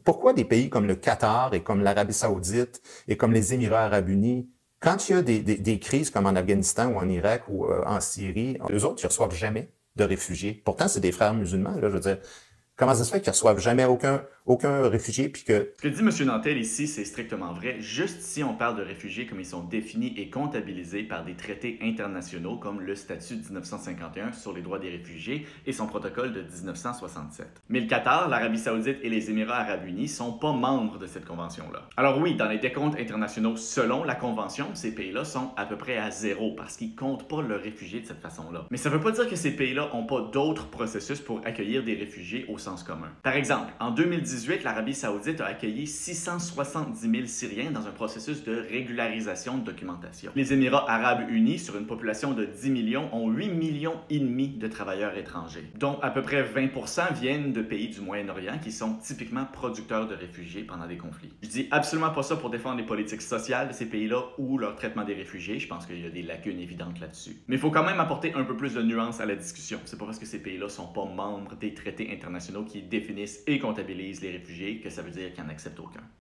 Pourquoi des pays comme le Qatar et comme l'Arabie Saoudite et comme les Émirats Arabes Unis, quand il y a des crises comme en Afghanistan ou en Irak ou en Syrie, eux autres, ils reçoivent jamais de réfugiés. Pourtant, c'est des frères musulmans, là, je veux dire. Comment ça se fait qu'ils reçoivent jamais aucun réfugié puis que Ce que dit M. Nantel ici, c'est strictement vrai, juste si on parle de réfugiés comme ils sont définis et comptabilisés par des traités internationaux comme le statut de 1951 sur les droits des réfugiés et son protocole de 1967. Mais le Qatar, l'Arabie Saoudite et les Émirats Arabes Unis sont pas membres de cette convention-là. Alors oui, dans les décomptes internationaux selon la convention, ces pays-là sont à peu près à zéro parce qu'ils comptent pas leurs réfugiés de cette façon-là. Mais ça veut pas dire que ces pays-là ont pas d'autres processus pour accueillir des réfugiés au sens commun. Par exemple, en 2018, l'Arabie Saoudite a accueilli 670 000 Syriens dans un processus de régularisation de documentation. Les Émirats Arabes Unis, sur une population de 10 millions, ont 8 millions et demi de travailleurs étrangers, dont à peu près 20% viennent de pays du Moyen-Orient qui sont typiquement producteurs de réfugiés pendant des conflits. Je dis absolument pas ça pour défendre les politiques sociales de ces pays-là ou leur traitement des réfugiés, je pense qu'il y a des lacunes évidentes là-dessus. Mais il faut quand même apporter un peu plus de nuance à la discussion. C'est pas parce que ces pays-là sont pas membres des traités internationaux qui définissent et comptabilisent les réfugiés que ça veut dire qu'ils en acceptent aucun.